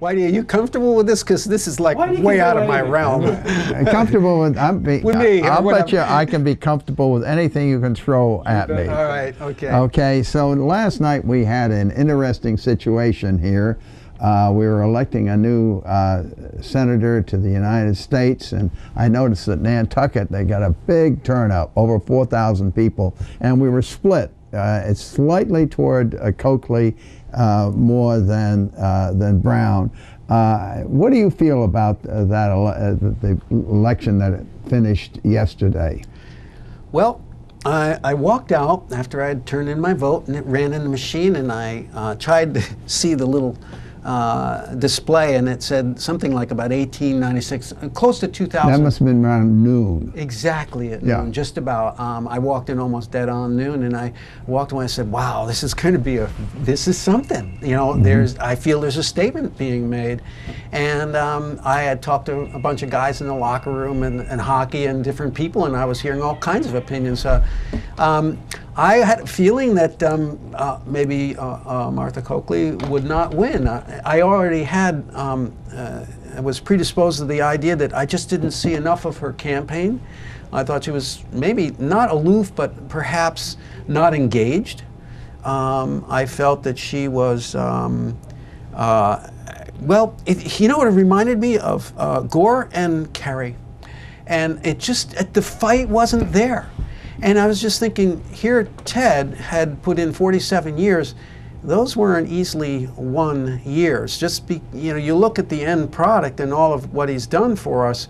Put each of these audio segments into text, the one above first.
Whitey, are you comfortable with this? Because this is like way out of my realm. Comfortable with, with me? I'll bet you I can be comfortable with anything you can throw at me. All right, okay. Okay, so last night we had an interesting situation here. We were electing a new senator to the United States, and I noticed that Nantucket, they got a big turnout, over 4,000 people, and we were split. It's slightly toward Coakley more than Brown. What do you feel about the election that finished yesterday? Well, I walked out after I had turned in my vote, and it ran in the machine, and I tried to see the little display, and it said something like about 1896, close to 2000. That must have been around noon. Exactly at noon, just about. I walked in almost dead on noon, and I walked away and said, wow, this is going to be this is something. You know, I feel there's a statement being made. And I had talked to a bunch of guys in the locker room and hockey and different people, and I was hearing all kinds of opinions. I had a feeling that maybe Martha Coakley would not win. I already had, I was predisposed to the idea that I just didn't see enough of her campaign. I thought she was maybe not aloof, but perhaps not engaged. I felt that she was, well, you know what it reminded me of? Gore and Kerry. And it just, the fight wasn't there. And I was just thinking, here Ted had put in 47 years. Those weren't easily won years. You know, you look at the end product and all of what he's done for us,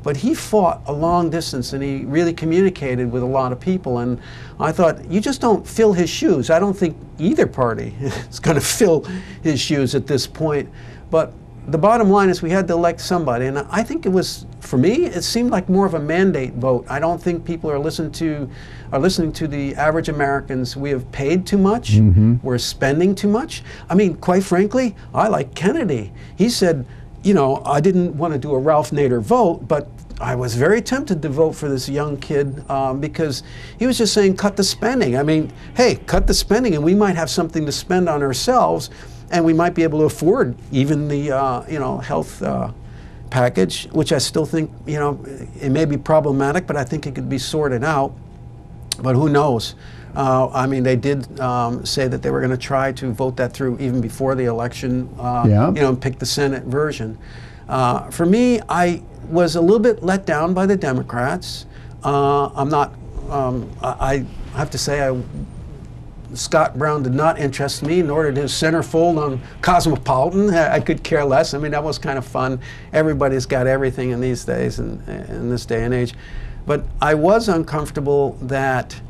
but he fought a long distance and he really communicated with a lot of people. And I thought, you just don't fill his shoes. I don't think either party is going to fill his shoes at this point. But the bottom line is we had to elect somebody, and I think it was, for me, it seemed like more of a mandate vote. I don't think people are listening to the average Americans. We have paid too much. We're spending too much. I mean, quite frankly, I like Kennedy. He said, you know, I didn't want to do a Ralph Nader vote, but I was very tempted to vote for this young kid because he was just saying, cut the spending. I mean, hey, cut the spending, and we might have something to spend on ourselves. And we might be able to afford even the you know, health package, which I still think, you know, it may be problematic, but I think it could be sorted out. But who knows? I mean, they did say that they were going to try to vote that through even before the election, you know, and pick the Senate version. For me, I was a little bit let down by the Democrats. I'm not. I have to say, Scott Brown did not interest me, nor did his centerfold on Cosmopolitan. I could care less. I mean, that was kind of fun. Everybody's got everything in these days and in this day and age. But I was uncomfortable that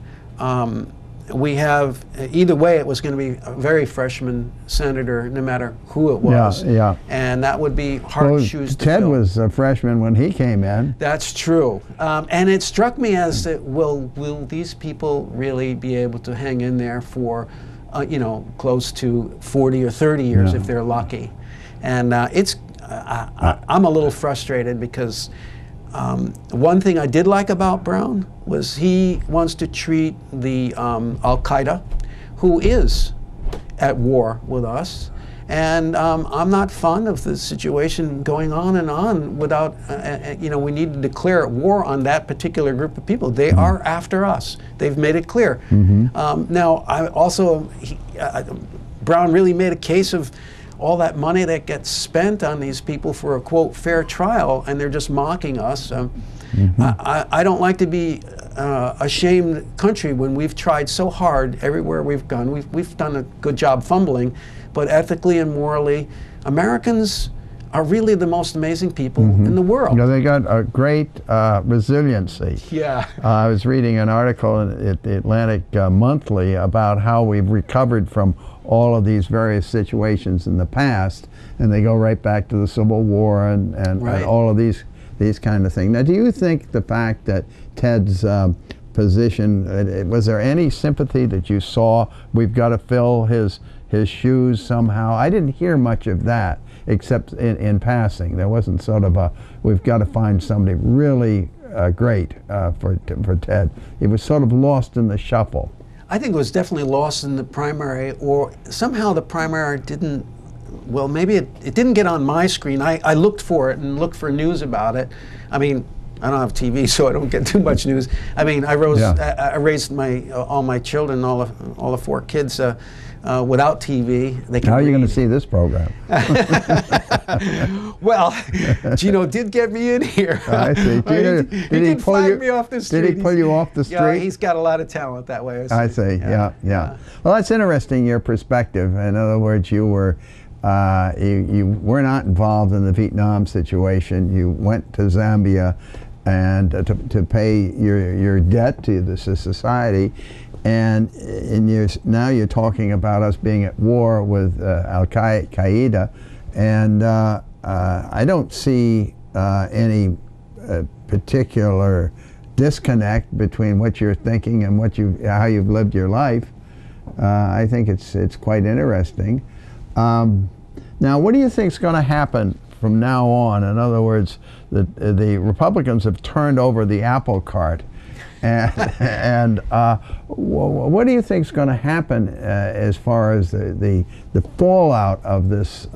we have, either way, it was going to be a very freshman senator, no matter who it was. And that would be hard shoes to fill. Ted was a freshman when he came in. That's true. And it struck me as that, will these people really be able to hang in there for, you know, close to 40 or 30 years if they're lucky? And I'm a little frustrated because one thing I did like about Brown was he wants to treat the Al-Qaeda, who is at war with us. And I'm not fond of the situation going on and on without, you know, we need to declare war on that particular group of people. They are after us. They've made it clear. Now, I also, Brown really made a case of all that money that gets spent on these people for a, quote, fair trial, and they're just mocking us. I don't like to be a shamed country when we've tried so hard everywhere we've gone. We've done a good job fumbling, but ethically and morally, Americans are really the most amazing people in the world. You know, they got a great resiliency. I was reading an article in the Atlantic Monthly about how we've recovered from all of these various situations in the past, and they go right back to the Civil War and all of these kind of things. Now, do you think the fact that Ted's position, was there any sympathy that you saw? We've got to fill his shoes somehow. I didn't hear much of that, except in passing. There wasn't sort of a, we've got to find somebody really great for Ted. He was sort of lost in the shuffle. I think it was definitely lost in the primary, or somehow the primary didn't well, maybe it didn't get on my screen. I looked for it and looked for news about it. I mean, I don't have TV, so I don't get too much news. I mean, I raised all my children, all the 4 kids, without TV. How are you going to see this program? Well, Gino did get me in here. I see. Gino, did he flag me off the street? Did he pull you off the street? Yeah, he's got a lot of talent that way. I see. Yeah. Well, that's interesting, your perspective. In other words, you were not involved in the Vietnam situation. You went to Zambia and to pay your debt to the society, and now you're talking about us being at war with Al-Qaeda, and I don't see any particular disconnect between what you're thinking and how you've lived your life. I think it's quite interesting. Now, what do you think is going to happen from now on? In other words, the Republicans have turned over the apple cart, and what do you think is going to happen as far as the fallout of this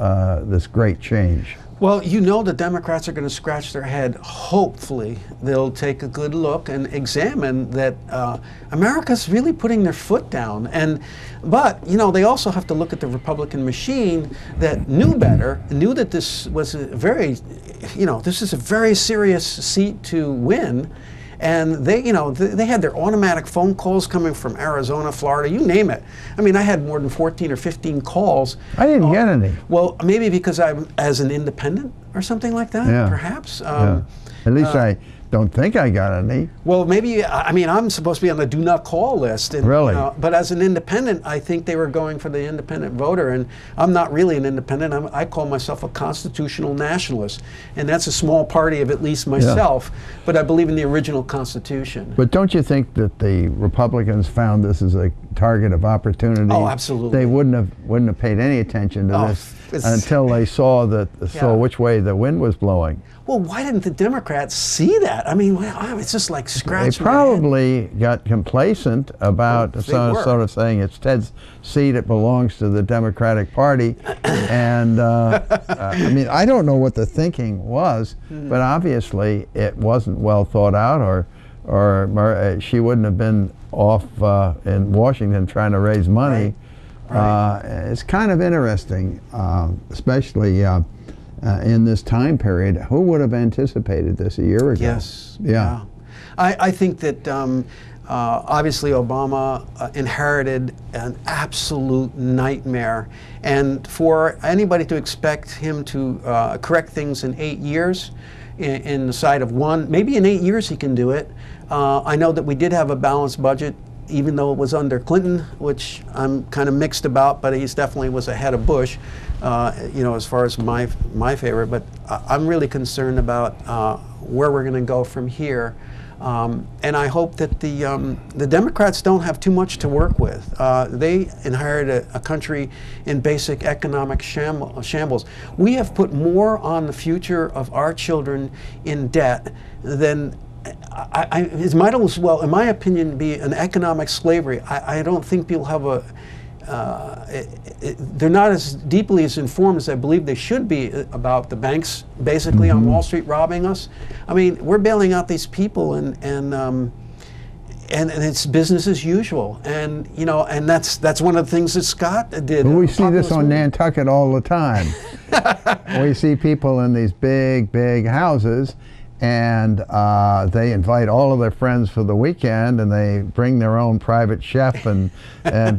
great change? Well, the Democrats are going to scratch their head. Hopefully, they'll take a good look and examine that America's really putting their foot down. But they also have to look at the Republican machine that knew better, knew that this was this is a very serious seat to win. And they had their automatic phone calls coming from Arizona, Florida, you name it. I mean, I had more than 14 or 15 calls. I didn't get any. Well, maybe because I'm as an independent or something like that, perhaps. At least I don't think I got any. Well, maybe, I mean, I'm supposed to be on the do not call list. And, really? But as an independent, I think they were going for the independent voter, and I'm not really an independent. I call myself a constitutional nationalist, and that's a small party of at least myself, but I believe in the original Constitution. But don't you think that the Republicans found this as a target of opportunity? Oh, absolutely. They wouldn't have paid any attention to this until they saw which way the wind was blowing. Well, why didn't the Democrats see that? I mean, it's just like scratching. They probably got complacent about sort of saying it's Ted's seat, it belongs to the Democratic Party. And I mean, I don't know what the thinking was, but obviously it wasn't well thought out, or she wouldn't have been off in Washington trying to raise money. Right. It's kind of interesting, especially in this time period. Who would have anticipated this a year ago? Yes. Yeah. I think that obviously Obama inherited an absolute nightmare, and for anybody to expect him to correct things in 8 years, in the side of one, maybe in 8 years he can do it. I know that we did have a balanced budget, even though it was under Clinton, which I'm kind of mixed about, but he definitely was ahead of Bush, as far as my favorite. But I'm really concerned about where we're going to go from here. And I hope that the Democrats don't have too much to work with. They inherited a country in basic economic shambles. We have put more on the future of our children in debt than it might as well, in my opinion, be an economic slavery. I don't think people have they're not as deeply as informed as I believe they should be about the banks basically on Wall Street robbing us. I mean, we're bailing out these people, and it's business as usual. And and that's one of the things that Scott did. Well, we see this on Nantucket all the time. We see people in these big houses, and they invite all of their friends for the weekend, and they bring their own private chef and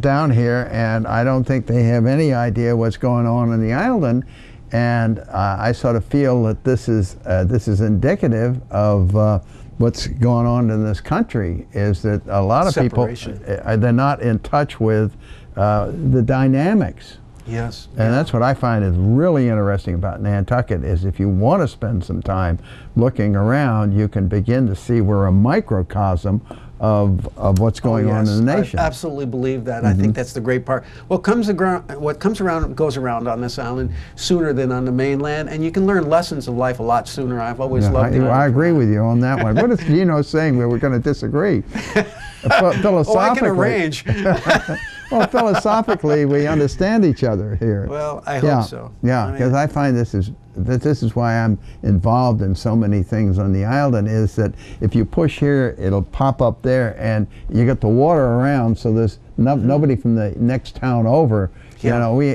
down here, and I don't think they have any idea what's going on in the island. And I sort of feel that this is indicative of what's going on in this country, is that a lot of people, they're not in touch with the dynamics. Yes. And that's what I find is really interesting about Nantucket, is if you want to spend some time looking around, you can begin to see we're a microcosm of what's going on in the nation. I absolutely believe that. I think that's the great part. What comes around goes around on this island sooner than on the mainland, and you can learn lessons of life a lot sooner. I've always loved it. I agree with you on that one. What is Gino saying where we're going to disagree? Philosophically. Oh, I can arrange. Well, philosophically, we understand each other here. Well, I hope so. Yeah, because I find this is why I'm involved in so many things on the island, is that if you push here, it'll pop up there, and you get the water around, so there's nobody from the next town over. You know, we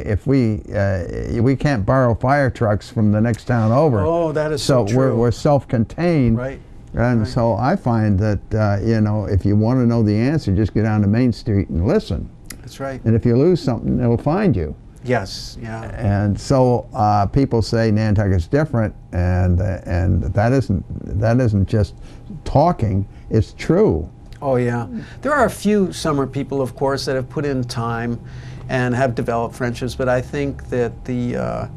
can't borrow fire trucks from the next town over. Oh, that is so true. So we're self-contained. Right. And so I find that, you know, if you want to know the answer, just go down to Main Street and listen. That's right. And if you lose something, it'll find you. Yes, yeah. And so people say Nantucket's different, and that isn't just talking, it's true. Oh, yeah. There are a few summer people, of course, that have put in time and have developed friendships, but I think that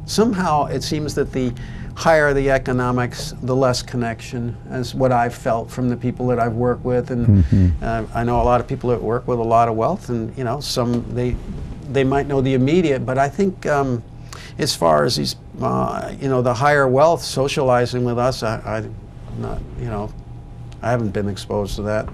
somehow it seems that the higher the economics, the less connection, is what I've felt from the people that I've worked with. And I know a lot of people that work with a lot of wealth, and you know, some they might know the immediate, but I think as far as these, you know, the higher wealth socializing with us, I'm not, you know, I haven't been exposed to that.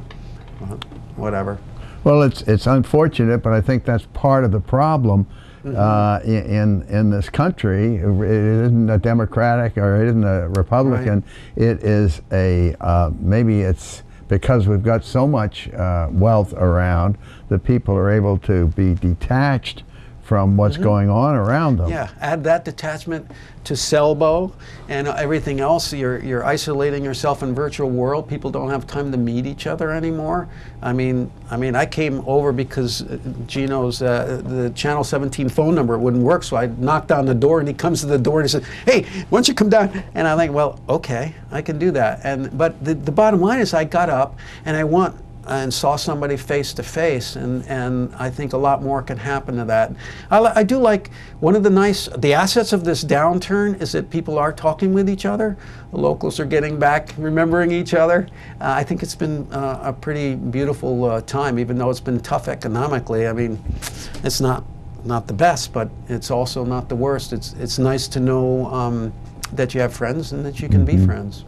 Whatever. Well, it's unfortunate, but I think that's part of the problem. In this country. It isn't a Democratic or it isn't a Republican. Right. It is maybe it's because we've got so much wealth around that people are able to be detached from what's going on around them. Yeah, add that detachment to Selbo and everything else. You're isolating yourself in virtual world. People don't have time to meet each other anymore. I mean, I came over because Gino's the Channel 17 phone number wouldn't work, so I knocked on the door, and he comes to the door and he says, "Hey, why don't you come down?" And I think, well, okay, I can do that. But the bottom line is, I got up and I saw somebody face to face, and I think a lot more can happen to that. I do like one of the assets of this downturn is that people are talking with each other. The locals are getting back, remembering each other. I think it's been a pretty beautiful time, even though it's been tough economically. I mean, it's not the best, but it's also not the worst. It's nice to know that you have friends and that you can be friends.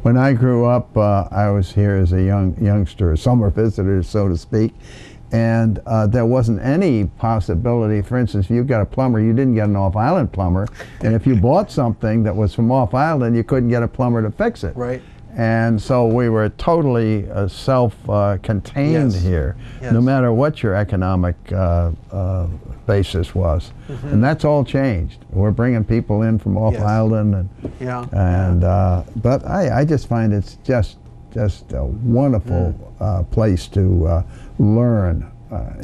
When I grew up, I was here as a youngster, a summer visitor, so to speak, and there wasn't any possibility. For instance, if you got a plumber, you didn't get an off-island plumber, and if you bought something that was from off-island, you couldn't get a plumber to fix it. Right. And so we were totally self-contained here, no matter what your economic basis was. And that's all changed. We're bringing people in from off-island, but I just find it's just a wonderful place to learn.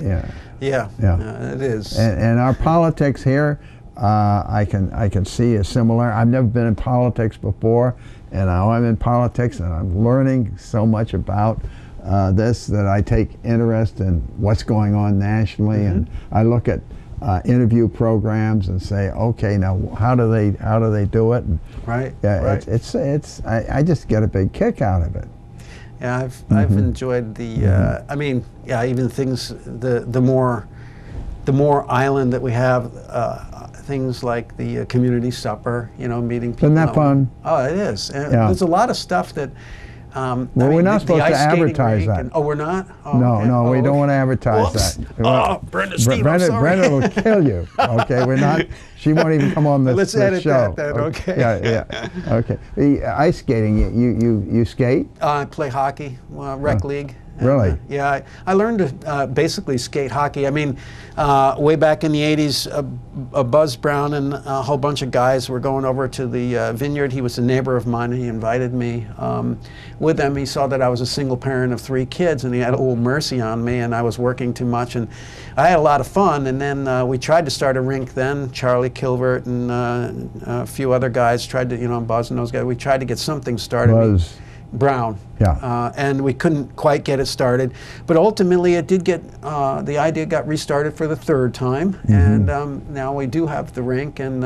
It is. And our politics here, I can see is similar. I've never been in politics before, and now I'm in politics, and I'm learning so much about this that I take interest in what's going on nationally, and I look at interview programs and say, okay, now how do they do it? And I just get a big kick out of it. Yeah, I've enjoyed the. I mean, yeah, even things the more island that we have. Things like the community supper, you know, meeting people. Isn't that fun? Oh, it is. And there's a lot of stuff that. Well, we're not supposed to advertise that. Oh, we're not? Oh, no, okay. no, we don't want to advertise that. Oh, Brenda, Steve, I'm sorry. Brenda will kill you. Okay, we're not. She won't even come on this Let's this edit show. that then. Okay. Yeah. Okay. The ice skating. You skate? I play hockey, rec league. Really? Yeah, I learned to basically skate hockey. I mean, way back in the 80s, Buzz Brown and a whole bunch of guys were going over to the vineyard. He was a neighbor of mine, and he invited me with them. He saw that I was a single parent of 3 kids, and he had a little mercy on me, and I was working too much. And I had a lot of fun, and then we tried to start a rink then. Charlie Kilvert and a few other guys tried to, you know, Buzz and those guys, we tried to get something started. Buzz Brown. Yeah. And we couldn't quite get it started. But ultimately it did get, the idea got restarted for the 3rd time. And now we do have the rink, and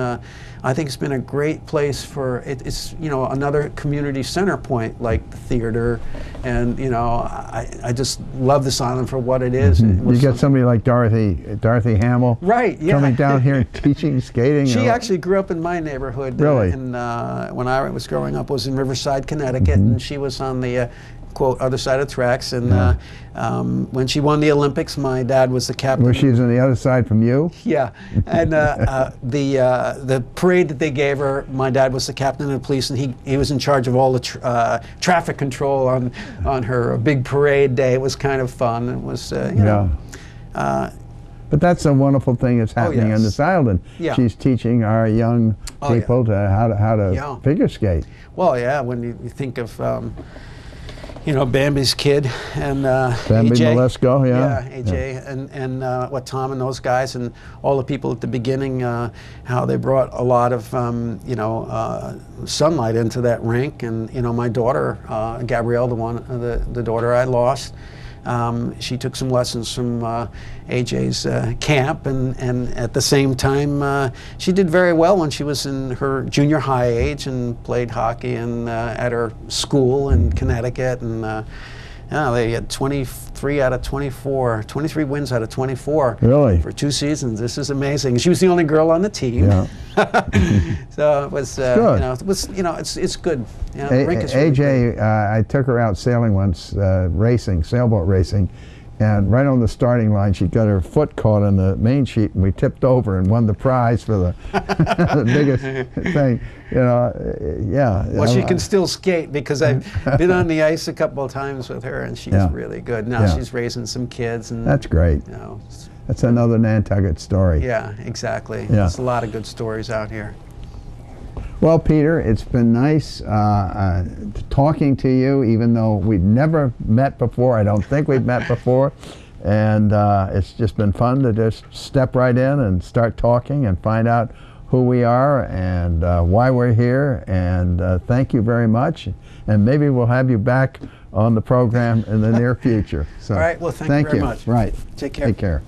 I think it's been a great place for, it's, you know, another community center point like the theater. And, you know, I just love this island for what it is. You get somebody like Dorothy Hamill. Right, yeah. Coming down here and teaching skating. She actually grew up in my neighborhood. Really? When I was growing up, was in Riverside, Connecticut, and she was on the the quote other side of tracks. And when she won the Olympics, my dad was the captain. Well, she's on the other side from you? Yeah, and the parade that they gave her, my dad was the captain of the police, and he was in charge of all the traffic control on her big parade day. It was kind of fun. It was, you know. But that's a wonderful thing that's happening on this island. Yeah. She's teaching our young people to how to figure skate. Well, yeah, when you think of you know, Bambi's kid and Bambi AJ. Malesko, AJ and what Tom and those guys and all the people at the beginning, how they brought a lot of you know, sunlight into that rink. And you know, my daughter Gabrielle, the daughter I lost, she took some lessons from AJ's camp, and at the same time she did very well when she was in her junior high age and played hockey and at her school in Connecticut, and they had 23 out of 24, 23 wins out of 24 really for 2 seasons. This is amazing. She was the only girl on the team. Yeah. So it was good. you know, it was, you know, it's good. You know, AJ, I took her out sailing once, racing, sailboat racing, and right on the starting line she got her foot caught on the main sheet, and we tipped over and won the prize for the, the biggest thing. You know, Well, she can still skate, because I've been on the ice a couple of times with her, and she's really good. Now she's raising some kids, and that's great. You know, that's another Nantucket story. Yeah, exactly. Yeah. There's a lot of good stories out here. Well, Peter, it's been nice talking to you, even though we've never met before. I don't think we've met before. And it's just been fun to just step right in and start talking and find out who we are and why we're here. And thank you very much. And maybe we'll have you back on the program in the near future. So, all right. Well, thank you very much. Right. Take care. Take care.